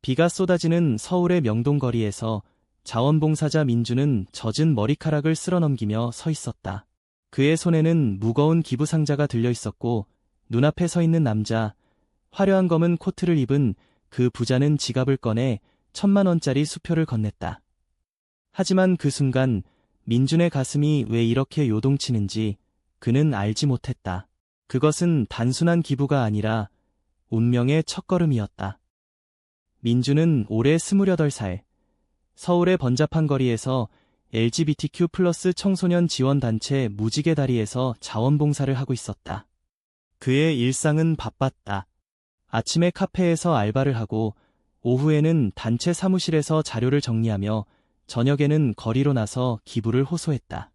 비가 쏟아지는 서울의 명동거리에서 자원봉사자 민주는 젖은 머리카락을 쓸어넘기며 서 있었다. 그의 손에는 무거운 기부상자가 들려 있었고 눈앞에 서 있는 남자, 화려한 검은 코트를 입은 그 부자는 지갑을 꺼내 1,000만 원짜리 수표를 건넸다. 하지만 그 순간 민준의 가슴이 왜 이렇게 요동치는지 그는 알지 못했다. 그것은 단순한 기부가 아니라 운명의 첫걸음이었다. 민준은 올해 28살, 서울의 번잡한 거리에서 LGBTQ+ 청소년 지원단체 무지개 다리에서 자원봉사를 하고 있었다. 그의 일상은 바빴다. 아침에 카페에서 알바를 하고 오후에는 단체 사무실에서 자료를 정리하며 저녁에는 거리로 나서 기부를 호소했다.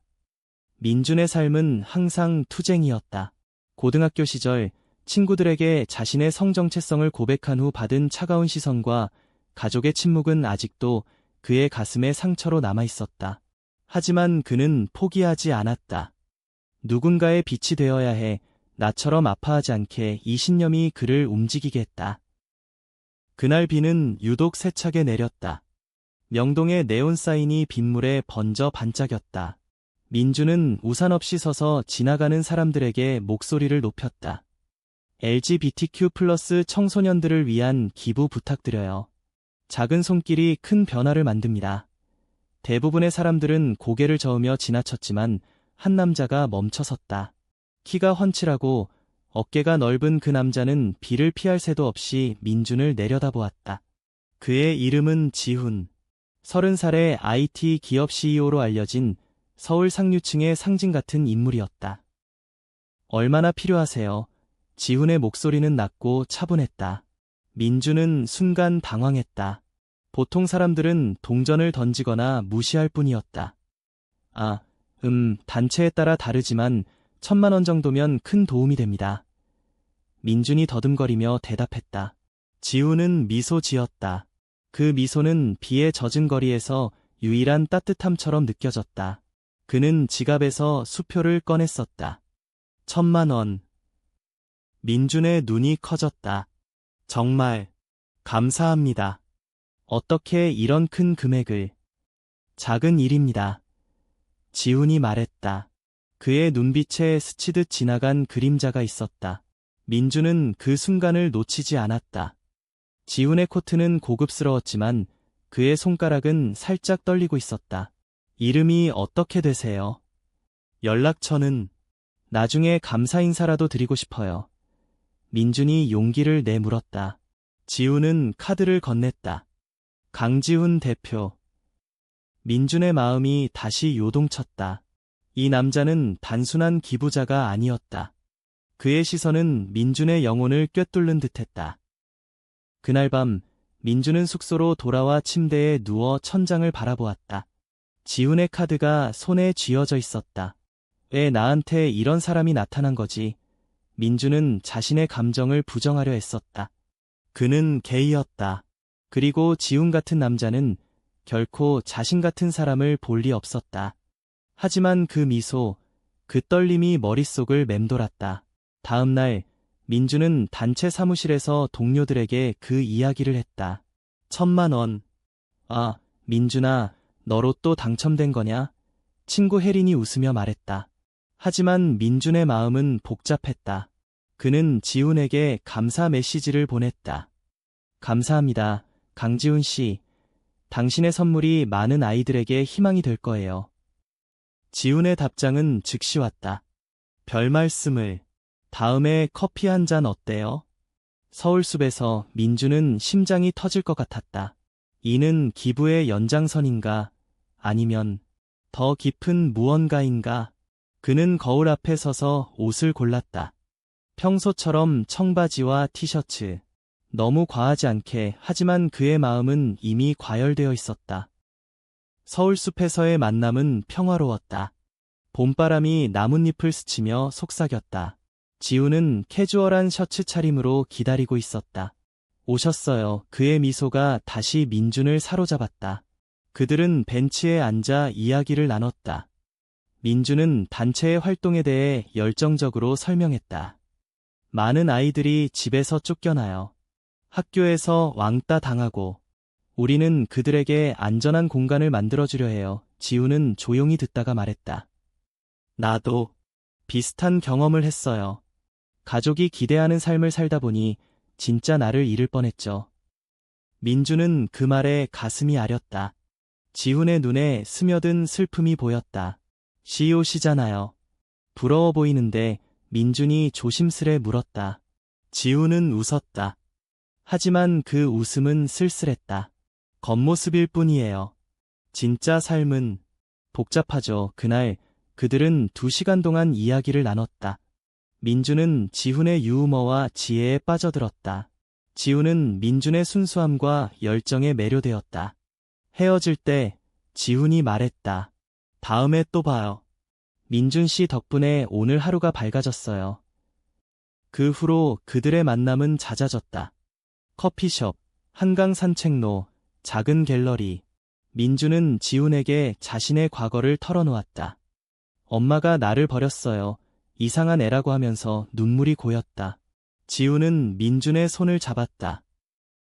민준의 삶은 항상 투쟁이었다. 고등학교 시절 친구들에게 자신의 성정체성을 고백한 후 받은 차가운 시선과 가족의 침묵은 아직도 그의 가슴에 상처로 남아 있었다. 하지만 그는 포기하지 않았다. 누군가의 빛이 되어야 해. 나처럼 아파하지 않게 이 신념이 그를 움직이게 했다. 그날 비는 유독 세차게 내렸다. 명동의 네온 사인이 빗물에 번져 반짝였다. 민주는 우산 없이 서서 지나가는 사람들에게 목소리를 높였다. LGBTQ+ 청소년들을 위한 기부 부탁드려요. 작은 손길이 큰 변화를 만듭니다. 대부분의 사람들은 고개를 저으며 지나쳤지만 한 남자가 멈춰섰다. 키가 훤칠하고 어깨가 넓은 그 남자는 비를 피할 새도 없이 민준을 내려다보았다. 그의 이름은 지훈. 30살의 IT 기업 CEO로 알려진 서울 상류층의 상징 같은 인물이었다. 얼마나 필요하세요? 지훈의 목소리는 낮고 차분했다. 민준은 순간 당황했다. 보통 사람들은 동전을 던지거나 무시할 뿐이었다. 단체에 따라 다르지만 1,000만 원 정도면 큰 도움이 됩니다. 민준이 더듬거리며 대답했다. 지훈은 미소 지었다. 그 미소는 비에 젖은 거리에서 유일한 따뜻함처럼 느껴졌다. 그는 지갑에서 수표를 꺼냈었다. 1,000만 원. 민준의 눈이 커졌다. 정말 감사합니다. 어떻게 이런 큰 금액을? 작은 일입니다. 지훈이 말했다. 그의 눈빛에 스치듯 지나간 그림자가 있었다. 민준은 그 순간을 놓치지 않았다. 지훈의 코트는 고급스러웠지만 그의 손가락은 살짝 떨리고 있었다. 이름이 어떻게 되세요? 연락처는? 나중에 감사 인사라도 드리고 싶어요. 민준이 용기를 내물었다. 지훈은 카드를 건넸다. 강지훈 대표. 민준의 마음이 다시 요동쳤다. 이 남자는 단순한 기부자가 아니었다. 그의 시선은 민준의 영혼을 꿰뚫는 듯했다. 그날 밤 민준은 숙소로 돌아와 침대에 누워 천장을 바라보았다. 지훈의 카드가 손에 쥐어져 있었다. 왜 나한테 이런 사람이 나타난 거지? 민준은 자신의 감정을 부정하려 했었다. 그는 게이였다. 그리고 지훈 같은 남자는 결코 자신 같은 사람을 볼 리 없었다. 하지만 그 미소, 그 떨림이 머릿속을 맴돌았다. 다음 날 민준은 단체 사무실에서 동료들에게 그 이야기를 했다. 1,000만 원. 민준아, 너 로또 당첨된 거냐? 친구 혜린이 웃으며 말했다. 하지만 민준의 마음은 복잡했다. 그는 지훈에게 감사 메시지를 보냈다. 감사합니다, 강지훈 씨. 당신의 선물이 많은 아이들에게 희망이 될 거예요. 지훈의 답장은 즉시 왔다. 별 말씀을. 다음에 커피 한 잔 어때요? 서울숲에서 민준은 심장이 터질 것 같았다. 이는 기부의 연장선인가? 아니면 더 깊은 무언가인가? 그는 거울 앞에 서서 옷을 골랐다. 평소처럼 청바지와 티셔츠. 너무 과하지 않게. 하지만 그의 마음은 이미 과열되어 있었다. 서울숲에서의 만남은 평화로웠다. 봄바람이 나뭇잎을 스치며 속삭였다. 지훈은 캐주얼한 셔츠 차림으로 기다리고 있었다. 오셨어요. 그의 미소가 다시 민준을 사로잡았다. 그들은 벤치에 앉아 이야기를 나눴다. 민준은 단체의 활동에 대해 열정적으로 설명했다. 많은 아이들이 집에서 쫓겨나요. 학교에서 왕따 당하고 우리는 그들에게 안전한 공간을 만들어주려 해요. 지우는 조용히 듣다가 말했다. 나도 비슷한 경험을 했어요. 가족이 기대하는 삶을 살다 보니 진짜 나를 잃을 뻔했죠. 민주는 그 말에 가슴이 아렸다. 지훈의 눈에 스며든 슬픔이 보였다. CEO시잖아요. 부러워 보이는데 민준이 조심스레 물었다. 지훈은 웃었다. 하지만 그 웃음은 쓸쓸했다. 겉모습일 뿐이에요. 진짜 삶은 복잡하죠. 그날 그들은 2시간 동안 이야기를 나눴다. 민준은 지훈의 유머와 지혜에 빠져들었다. 지훈은 민준의 순수함과 열정에 매료되었다. 헤어질 때 지훈이 말했다. 다음에 또 봐요. 민준 씨 덕분에 오늘 하루가 밝아졌어요. 그 후로 그들의 만남은 잦아졌다. 커피숍, 한강 산책로, 작은 갤러리. 민준은 지훈에게 자신의 과거를 털어놓았다. 엄마가 나를 버렸어요. 이상한 애라고 하면서 눈물이 고였다. 지훈은 민준의 손을 잡았다.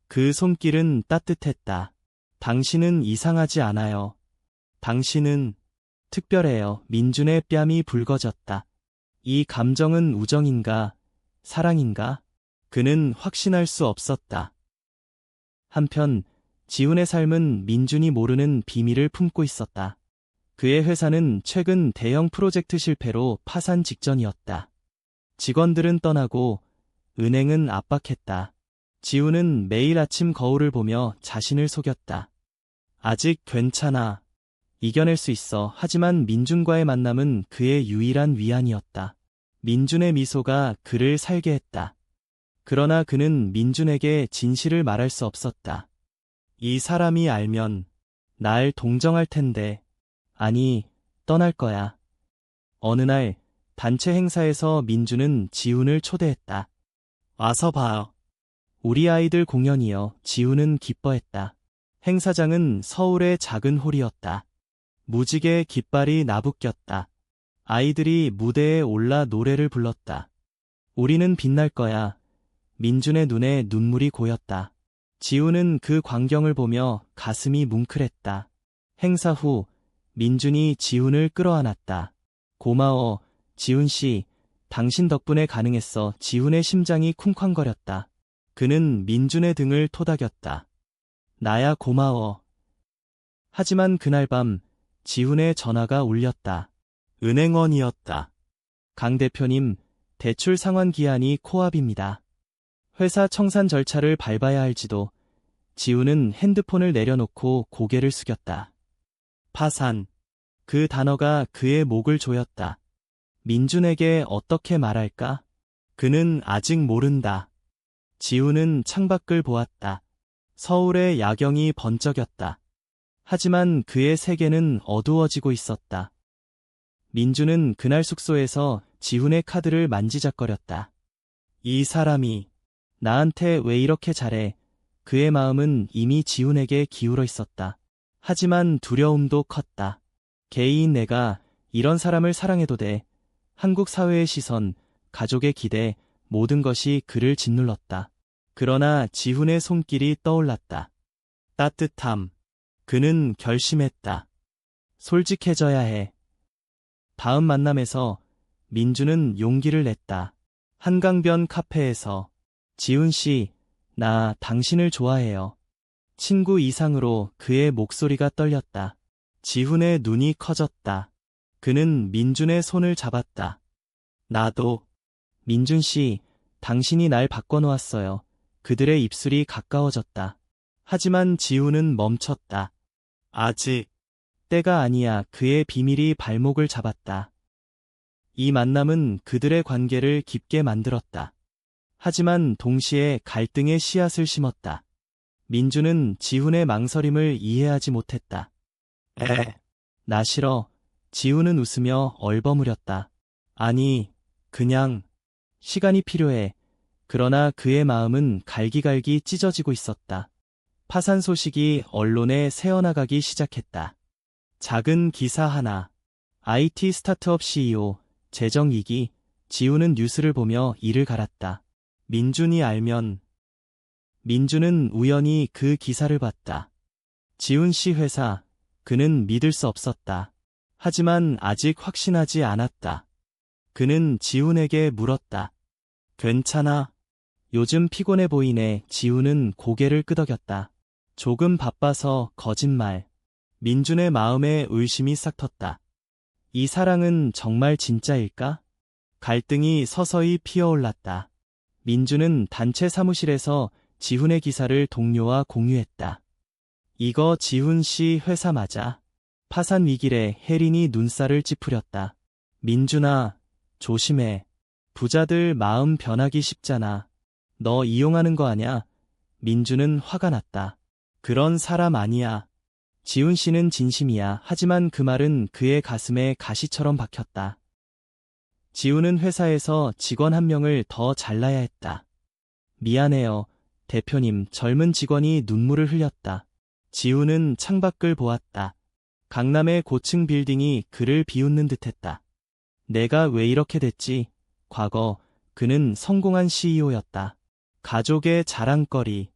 그 손길은 따뜻했다. 당신은 이상하지 않아요. 당신은 특별해요. 민준의 뺨이 붉어졌다. 이 감정은 우정인가, 사랑인가? 그는 확신할 수 없었다. 한편 지훈의 삶은 민준이 모르는 비밀을 품고 있었다. 그의 회사는 최근 대형 프로젝트 실패로 파산 직전이었다. 직원들은 떠나고 은행은 압박했다. 지훈은 매일 아침 거울을 보며 자신을 속였다. 아직 괜찮아. 이겨낼 수 있어. 하지만 민준과의 만남은 그의 유일한 위안이었다. 민준의 미소가 그를 살게 했다. 그러나 그는 민준에게 진실을 말할 수 없었다. 이 사람이 알면 날 동정할 텐데. 아니, 떠날 거야. 어느 날 단체 행사에서 민준은 지훈을 초대했다. 와서 봐요. 우리 아이들 공연이요. 지훈은 기뻐했다. 행사장은 서울의 작은 홀이었다. 무지개 깃발이 나부꼈다. 아이들이 무대에 올라 노래를 불렀다. 우리는 빛날 거야. 민준의 눈에 눈물이 고였다. 지훈은 그 광경을 보며 가슴이 뭉클했다. 행사 후 민준이 지훈을 끌어안았다. 고마워, 지훈 씨. 당신 덕분에 가능했어. 지훈의 심장이 쿵쾅거렸다. 그는 민준의 등을 토닥였다. 나야 고마워. 하지만 그날 밤 지훈의 전화가 울렸다. 은행원이었다. 강 대표님, 대출 상환 기한이 코앞입니다. 회사 청산 절차를 밟아야 할지도. 지훈은 핸드폰을 내려놓고 고개를 숙였다. 파산. 그 단어가 그의 목을 조였다. 민준에게 어떻게 말할까? 그는 아직 모른다. 지훈은 창밖을 보았다. 서울의 야경이 번쩍였다. 하지만 그의 세계는 어두워지고 있었다. 민준은 그날 숙소에서 지훈의 카드를 만지작거렸다. 이 사람이 나한테 왜 이렇게 잘해? 그의 마음은 이미 지훈에게 기울어 있었다. 하지만 두려움도 컸다. 개인 내가 이런 사람을 사랑해도 돼. 한국 사회의 시선, 가족의 기대, 모든 것이 그를 짓눌렀다. 그러나 지훈의 손길이 떠올랐다. 따뜻함. 그는 결심했다. 솔직해져야 해. 다음 만남에서 민준은 용기를 냈다. 한강변 카페에서. 지훈 씨, 나 당신을 좋아해요. 친구 이상으로 그의 목소리가 떨렸다. 지훈의 눈이 커졌다. 그는 민준의 손을 잡았다. 나도. 민준 씨, 당신이 날 바꿔놓았어요. 그들의 입술이 가까워졌다. 하지만 지훈은 멈췄다. 아직 때가 아니야. 그의 비밀이 발목을 잡았다. 이 만남은 그들의 관계를 깊게 만들었다. 하지만 동시에 갈등의 씨앗을 심었다. 민준은 지훈의 망설임을 이해하지 못했다. 나 싫어. 지훈은 웃으며 얼버무렸다. 아니, 그냥 시간이 필요해. 그러나 그의 마음은 갈기갈기 찢어지고 있었다. 파산 소식이 언론에 새어나가기 시작했다. 작은 기사 하나. IT 스타트업 CEO, 재정 위기. 지훈은 뉴스를 보며 이를 갈았다. 민준이 알면. 민주는 우연히 그 기사를 봤다. 지훈 씨 회사, 그는 믿을 수 없었다. 하지만 아직 확신하지 않았다. 그는 지훈에게 물었다. 괜찮아? 요즘 피곤해 보이네. 지훈은 고개를 끄덕였다. 조금 바빠서. 거짓말. 민준의 마음에 의심이 싹 텄다. 이 사랑은 정말 진짜일까? 갈등이 서서히 피어올랐다. 민준은 단체 사무실에서 지훈의 기사를 동료와 공유했다. 이거 지훈 씨 회사 맞아? 파산 위기래. 혜린이 눈살을 찌푸렸다. 민준아, 조심해. 부자들 마음 변하기 쉽잖아. 너 이용하는 거 아냐? 민준은 화가 났다. 그런 사람 아니야. 지훈 씨는 진심이야. 하지만 그 말은 그의 가슴에 가시처럼 박혔다. 지훈은 회사에서 직원 한 명을 더 잘라야 했다. 미안해요, 대표님. 젊은 직원이 눈물을 흘렸다. 지훈은 창밖을 보았다. 강남의 고층 빌딩이 그를 비웃는 듯했다. 내가 왜 이렇게 됐지? 과거 그는 성공한 CEO였다. 가족의 자랑거리.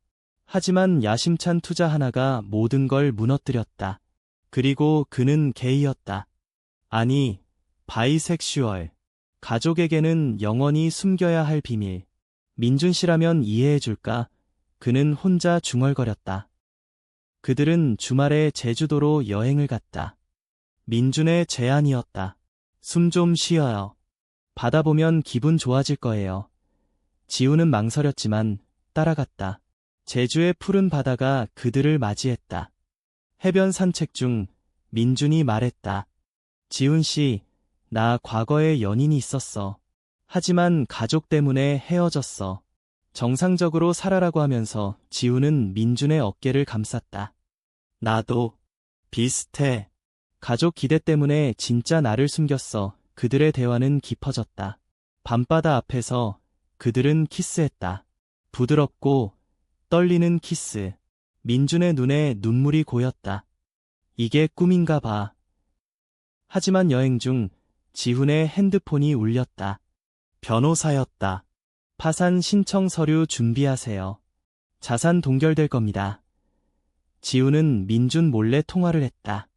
하지만 야심찬 투자 하나가 모든 걸 무너뜨렸다. 그리고 그는 게이였다. 아니, 바이섹슈얼. 가족에게는 영원히 숨겨야 할 비밀. 민준 씨라면 이해해줄까? 그는 혼자 중얼거렸다. 그들은 주말에 제주도로 여행을 갔다. 민준의 제안이었다. 숨 좀 쉬어요. 바다 보면 기분 좋아질 거예요. 지훈은 망설였지만 따라갔다. 제주의 푸른 바다가 그들을 맞이했다. 해변 산책 중 민준이 말했다. 지훈 씨, 나 과거에 연인이 있었어. 하지만 가족 때문에 헤어졌어. 정상적으로 살아라고 하면서 지훈은 민준의 어깨를 감쌌다. 나도 비슷해. 가족 기대 때문에 진짜 나를 숨겼어. 그들의 대화는 깊어졌다. 밤바다 앞에서 그들은 키스했다. 부드럽고 떨리는 키스. 민준의 눈에 눈물이 고였다. 이게 꿈인가 봐. 하지만 여행 중 지훈의 핸드폰이 울렸다. 변호사였다. 파산 신청 서류 준비하세요. 자산 동결될 겁니다. 지훈은 민준 몰래 통화를 했다.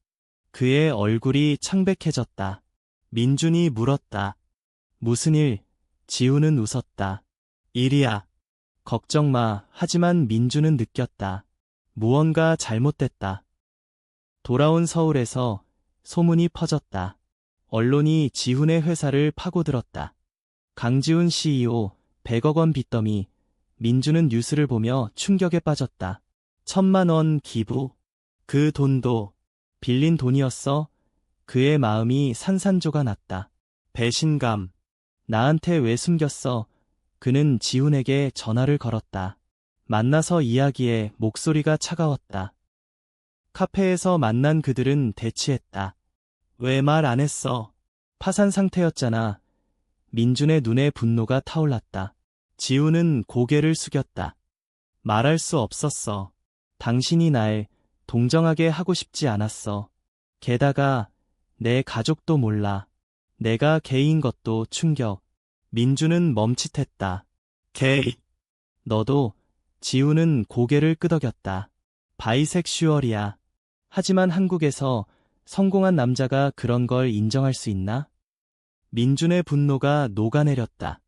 그의 얼굴이 창백해졌다. 민준이 물었다. 무슨 일? 지훈은 웃었다. 일이야. 걱정 마. 하지만 민준은 느꼈다. 무언가 잘못됐다. 돌아온 서울에서 소문이 퍼졌다. 언론이 지훈의 회사를 파고들었다. 강지훈 CEO, 100억 원 빚더미. 민준은 뉴스를 보며 충격에 빠졌다. 1,000만 원 기부. 그 돈도 빌린 돈이었어? 그의 마음이 산산조가 났다. 배신감. 나한테 왜 숨겼어? 그는 지훈에게 전화를 걸었다. 만나서 이야기해. 목소리가 차가웠다. 카페에서 만난 그들은 대치했다. 왜 말 안 했어? 파산 상태였잖아. 민준의 눈에 분노가 타올랐다. 지훈은 고개를 숙였다. 말할 수 없었어. 당신이 날 동정하게 하고 싶지 않았어. 게다가 내 가족도 몰라. 내가 게이인 것도 충격. 민준은 멈칫했다. 게이. 너도? 지훈은 고개를 끄덕였다. 바이섹슈얼이야. 하지만 한국에서 성공한 남자가 그런 걸 인정할 수 있나? 민준의 분노가 녹아내렸다.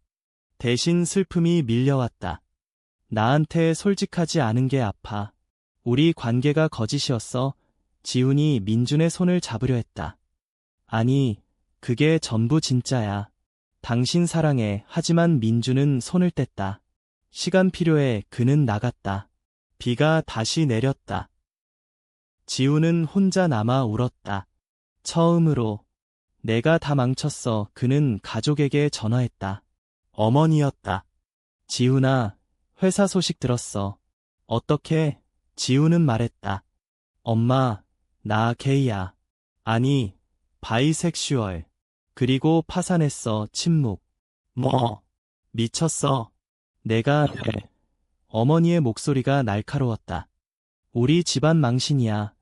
대신 슬픔이 밀려왔다. 나한테 솔직하지 않은 게 아파. 우리 관계가 거짓이었어. 지훈이 민준의 손을 잡으려 했다. 아니, 그게 전부 진짜야. 당신 사랑해. 하지만 민준은 손을 뗐다. 시간 필요해. 그는 나갔다. 비가 다시 내렸다. 지훈은 혼자 남아 울었다. 처음으로. 내가 다 망쳤어. 그는 가족에게 전화했다. 어머니였다. 지훈아, 회사 소식 들었어. 어떻게? 지훈은 말했다. 엄마, 나 게이야. 아니, 바이섹슈얼. 그리고 파산했어. 침묵. 뭐? 미쳤어. 내가 해. 어머니의 목소리가 날카로웠다. 우리 집안 망신이야.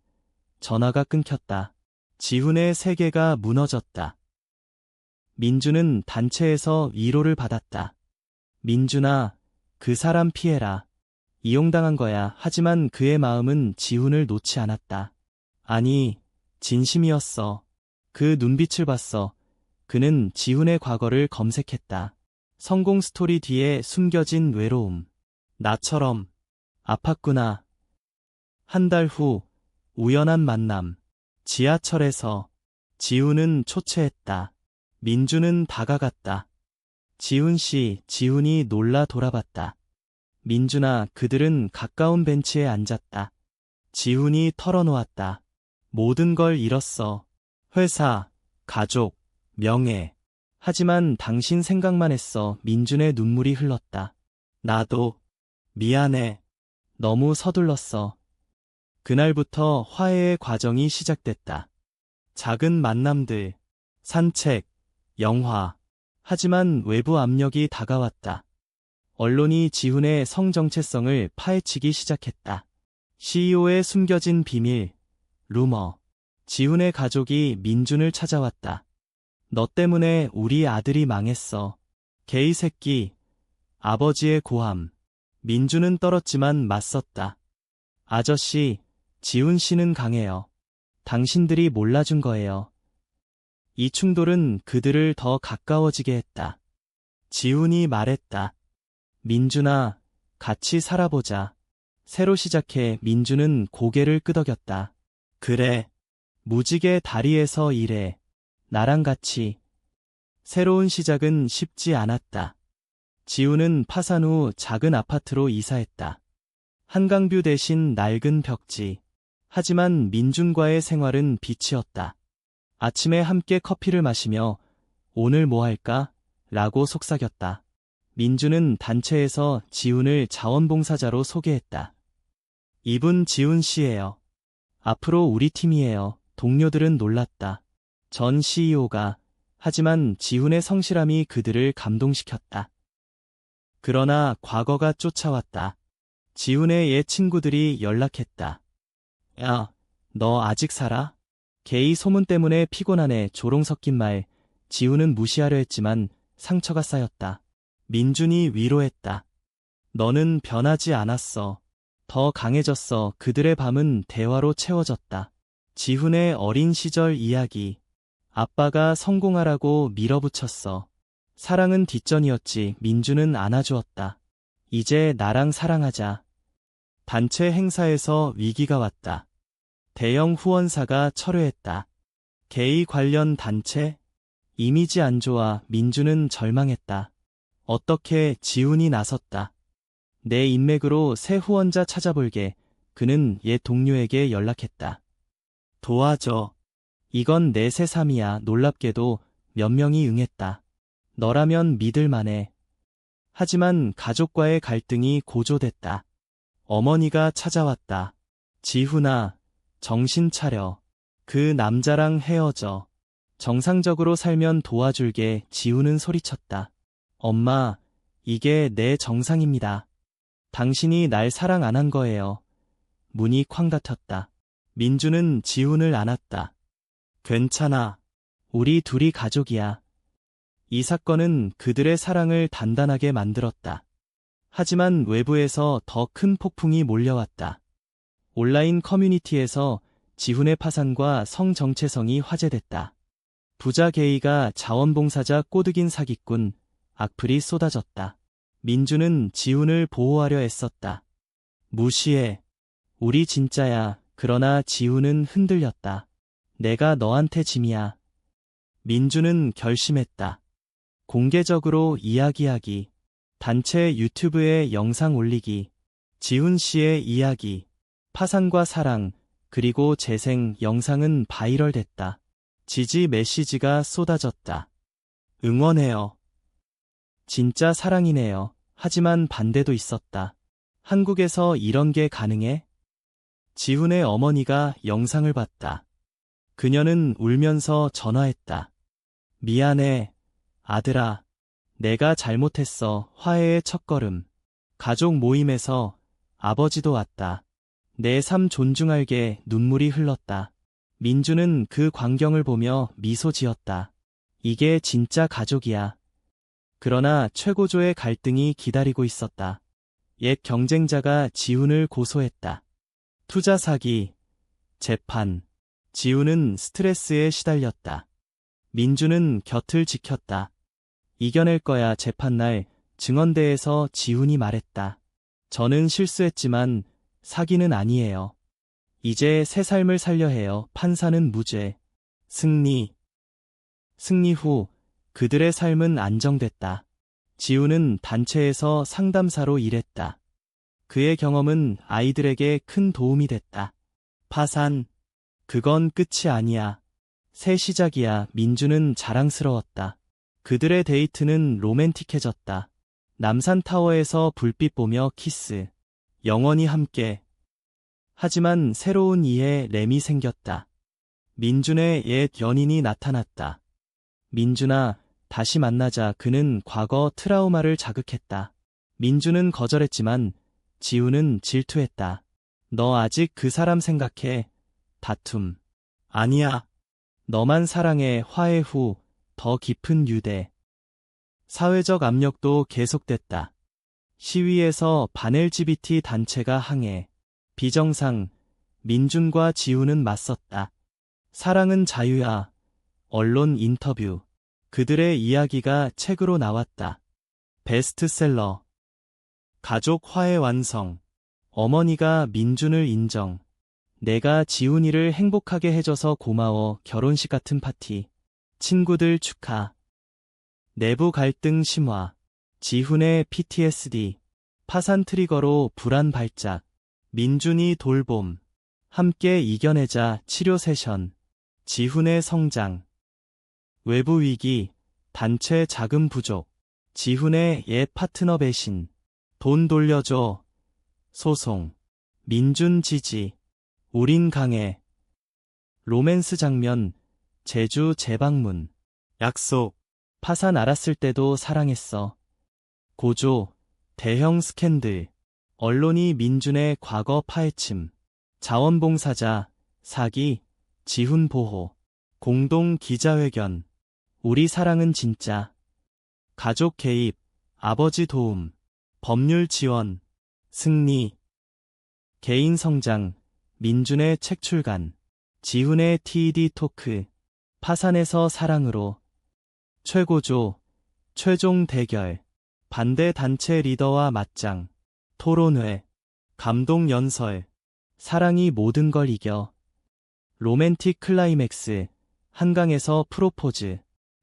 전화가 끊겼다. 지훈의 세계가 무너졌다. 민준은 단체에서 위로를 받았다. 민준아, 그 사람 피해라. 이용당한 거야. 하지만 그의 마음은 지훈을 놓지 않았다. 아니, 진심이었어. 그 눈빛을 봤어. 그는 지훈의 과거를 검색했다. 성공 스토리 뒤에 숨겨진 외로움. 나처럼 아팠구나. 한 달 후, 우연한 만남. 지하철에서 지훈은 초췌했다. 민주는 다가갔다. 지훈 씨, 지훈이 놀라 돌아봤다. 민준아, 그들은 가까운 벤치에 앉았다. 지훈이 털어놓았다. 모든 걸 잃었어. 회사, 가족, 명예. 하지만 당신 생각만 했어. 민준의 눈물이 흘렀다. 나도 미안해. 너무 서둘렀어. 그날부터 화해의 과정이 시작됐다. 작은 만남들, 산책, 영화. 하지만 외부 압력이 다가왔다. 언론이 지훈의 성정체성을 파헤치기 시작했다. CEO의 숨겨진 비밀, 루머. 지훈의 가족이 민준을 찾아왔다. 너 때문에 우리 아들이 망했어. 개이 새끼. 아버지의 고함. 민준은 떨었지만 맞섰다. 아저씨, 지훈 씨는 강해요. 당신들이 몰라준 거예요. 이 충돌은 그들을 더 가까워지게 했다. 지훈이 말했다. 민준아, 같이 살아보자. 새로 시작해. 민준은 고개를 끄덕였다. 그래. 무지개 다리에서 일해. 나랑 같이. 새로운 시작은 쉽지 않았다. 지훈은 파산 후 작은 아파트로 이사했다. 한강뷰 대신 낡은 벽지. 하지만 민준과의 생활은 빛이었다. 아침에 함께 커피를 마시며 오늘 뭐 할까? 라고 속삭였다. 민준은 단체에서 지훈을 자원봉사자로 소개했다. 이분 지훈 씨예요. 앞으로 우리 팀이에요. 동료들은 놀랐다. 전 CEO가. 하지만 지훈의 성실함이 그들을 감동시켰다. 그러나 과거가 쫓아왔다. 지훈의 옛 친구들이 연락했다. 야, 너 아직 살아? 게이 소문 때문에 피곤하네. 조롱 섞인 말. 지훈은 무시하려 했지만 상처가 쌓였다. 민준이 위로했다. 너는 변하지 않았어. 더 강해졌어. 그들의 밤은 대화로 채워졌다. 지훈의 어린 시절 이야기. 아빠가 성공하라고 밀어붙였어. 사랑은 뒷전이었지. 민준은 안아주었다. 이제 나랑 사랑하자. 단체 행사에서 위기가 왔다. 대형 후원사가 철회했다. 게이 관련 단체? 이미지 안 좋아. 민준은 절망했다. 어떻게 지훈이 나섰다. 내 인맥으로 새 후원자 찾아볼게. 그는 옛 동료에게 연락했다. 도와줘. 이건 내 새삼이야. 놀랍게도 몇 명이 응했다. 너라면 믿을만해. 하지만 가족과의 갈등이 고조됐다. 어머니가 찾아왔다. 지훈아, 정신 차려. 그 남자랑 헤어져. 정상적으로 살면 도와줄게. 지훈은 소리쳤다. 엄마, 이게 내 정상입니다. 당신이 날 사랑 안 한 거예요. 문이 쾅 닫혔다. 민준은 지훈을 안았다. 괜찮아. 우리 둘이 가족이야. 이 사건은 그들의 사랑을 단단하게 만들었다. 하지만 외부에서 더 큰 폭풍이 몰려왔다. 온라인 커뮤니티에서 지훈의 파산과 성정체성이 화제됐다. 부자 게이가 자원봉사자 꼬드긴 사기꾼, 악플이 쏟아졌다. 민준은 지훈을 보호하려 애썼다. 무시해. 우리 진짜야. 그러나 지훈은 흔들렸다. 내가 너한테 짐이야. 민준은 결심했다. 공개적으로 이야기하기. 단체 유튜브에 영상 올리기. 지훈 씨의 이야기. 파산과 사랑, 그리고 재생 영상은 바이럴됐다. 지지 메시지가 쏟아졌다. 응원해요. 진짜 사랑이네요. 하지만 반대도 있었다. 한국에서 이런 게 가능해? 지훈의 어머니가 영상을 봤다. 그녀는 울면서 전화했다. 미안해, 아들아. 내가 잘못했어. 화해의 첫걸음. 가족 모임에서 아버지도 왔다. 내 삶 존중할게. 눈물이 흘렀다. 민주는 그 광경을 보며 미소 지었다. 이게 진짜 가족이야. 그러나 최고조의 갈등이 기다리고 있었다. 옛 경쟁자가 지훈을 고소했다. 투자 사기, 재판. 지훈은 스트레스에 시달렸다. 민주는 곁을 지켰다. 이겨낼 거야. 재판날 증언대에서 지훈이 말했다. 저는 실수했지만 사기는 아니에요. 이제 새 삶을 살려 해요. 판사는 무죄. 승리. 승리 후 그들의 삶은 안정됐다. 지훈은 단체에서 상담사로 일했다. 그의 경험은 아이들에게 큰 도움이 됐다. 파산. 그건 끝이 아니야. 새 시작이야. 민주는 자랑스러웠다. 그들의 데이트는 로맨틱해졌다. 남산타워에서 불빛 보며 키스. 영원히 함께. 하지만 새로운 이해 램이 생겼다. 민준의 옛 연인이 나타났다. 민준아, 다시 만나자. 그는 과거 트라우마를 자극했다. 민준은 거절했지만 지훈은 질투했다. 너 아직 그 사람 생각해. 다툼. 아니야. 너만 사랑해. 화해 후 더 깊은 유대. 사회적 압력도 계속됐다. 시위에서 반 LGBT 단체가 항해. 비정상. 민준과 지훈은 맞섰다. 사랑은 자유야. 언론 인터뷰. 그들의 이야기가 책으로 나왔다. 베스트셀러. 가족 화해 완성. 어머니가 민준을 인정. 내가 지훈이를 행복하게 해줘서 고마워. 결혼식 같은 파티. 친구들 축하. 내부 갈등 심화. 지훈의 PTSD. 파산 트리거로 불안 발작. 민준이 돌봄. 함께 이겨내자. 치료 세션. 지훈의 성장. 외부 위기. 단체 자금 부족. 지훈의 옛 파트너 배신. 돈 돌려줘. 소송. 민준 지지. 우린 강해. 로맨스 장면. 제주 재방문. 약속. 파산 알았을 때도 사랑했어. 고조. 대형 스캔들. 언론이 민준의 과거 파헤침. 자원봉사자. 사기. 지훈 보호. 공동 기자회견. 우리 사랑은 진짜. 가족 개입. 아버지 도움. 법률 지원. 승리. 개인 성장. 민준의 책 출간. 지훈의 TED 토크. 파산에서 사랑으로. 최고조. 최종 대결. 반대 단체 리더와 맞짱. 토론회. 감동 연설. 사랑이 모든 걸 이겨. 로맨틱 클라이맥스. 한강에서 프로포즈.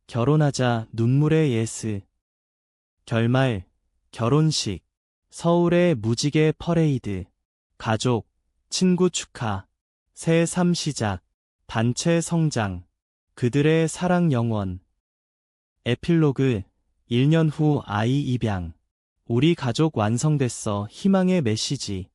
결혼하자. 눈물의 예스. 결말. 결혼식. 서울의 무지개 퍼레이드. 가족. 친구 축하. 새 삶 시작. 단체 성장. 그들의 사랑 영원. 에필로그. 1년 후 아이 입양. 우리 가족 완성됐어. 희망의 메시지.